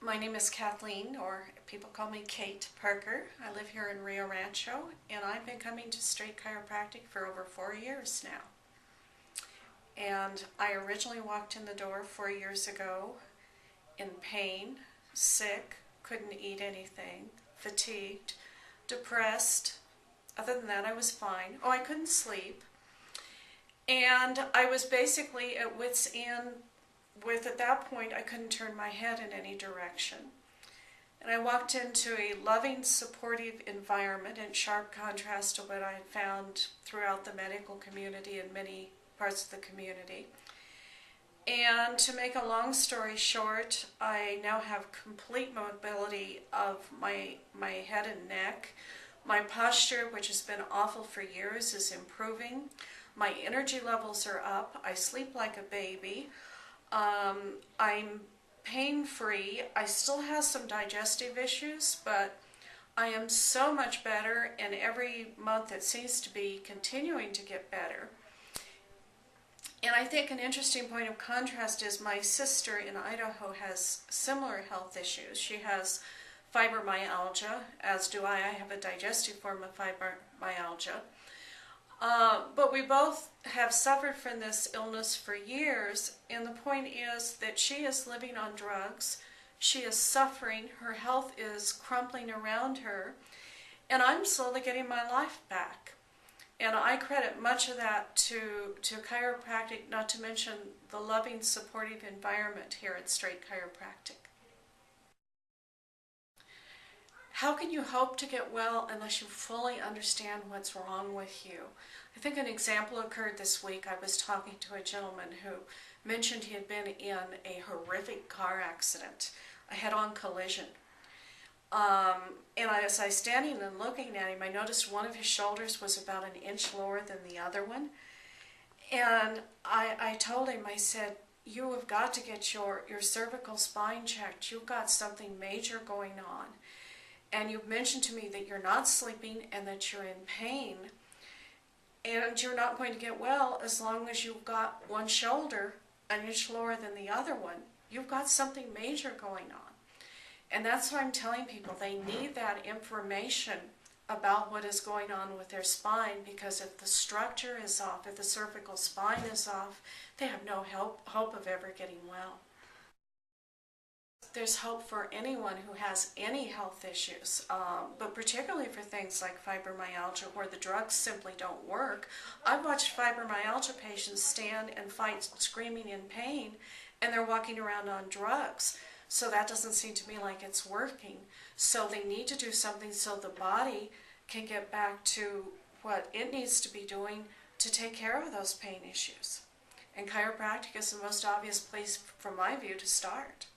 My name is Kathleen, or people call me Kate Parker. I live here in Rio Rancho, and I've been coming to Straight Chiropractic for over 4 years now. And I originally walked in the door 4 years ago in pain, sick, couldn't eat anything, fatigued, depressed. Other than that, I was fine. Oh, I couldn't sleep. And I was basically at wit's end at that point, I couldn't turn my head in any direction. And I walked into a loving, supportive environment in sharp contrast to what I had found throughout the medical community and many parts of the community. And to make a long story short, I now have complete mobility of my head and neck. My posture, which has been awful for years, is improving. My energy levels are up. I sleep like a baby. I'm pain-free. I still have some digestive issues, but I am so much better, and every month it seems to be continuing to get better. And I think an interesting point of contrast is my sister in Idaho has similar health issues. She has fibromyalgia, as do I. I have a digestive form of fibromyalgia. But we both have suffered from this illness for years, and the point is that she is living on drugs, she is suffering, her health is crumbling around her, and I'm slowly getting my life back. And I credit much of that to chiropractic, not to mention the loving, supportive environment here at Straight Chiropractic. How can you hope to get well unless you fully understand what's wrong with you? I think an example occurred this week. I was talking to a gentleman who mentioned he had been in a horrific car accident, a head-on collision. And as I was standing and looking at him, I noticed one of his shoulders was about an inch lower than the other one. And I told him, I said, you have got to get your cervical spine checked. You've got something major going on. And you've mentioned to me that you're not sleeping and that you're in pain, and you're not going to get well as long as you've got one shoulder an inch lower than the other one. You've got something major going on. And that's why I'm telling people they need that information about what is going on with their spine, because if the structure is off, if the cervical spine is off, they have no hope of ever getting well. There's hope for anyone who has any health issues, but particularly for things like fibromyalgia where the drugs simply don't work. I've watched fibromyalgia patients stand and fight screaming in pain, and they're walking around on drugs. So that doesn't seem to me like it's working. So they need to do something so the body can get back to what it needs to be doing to take care of those pain issues. And chiropractic is the most obvious place, from my view, to start.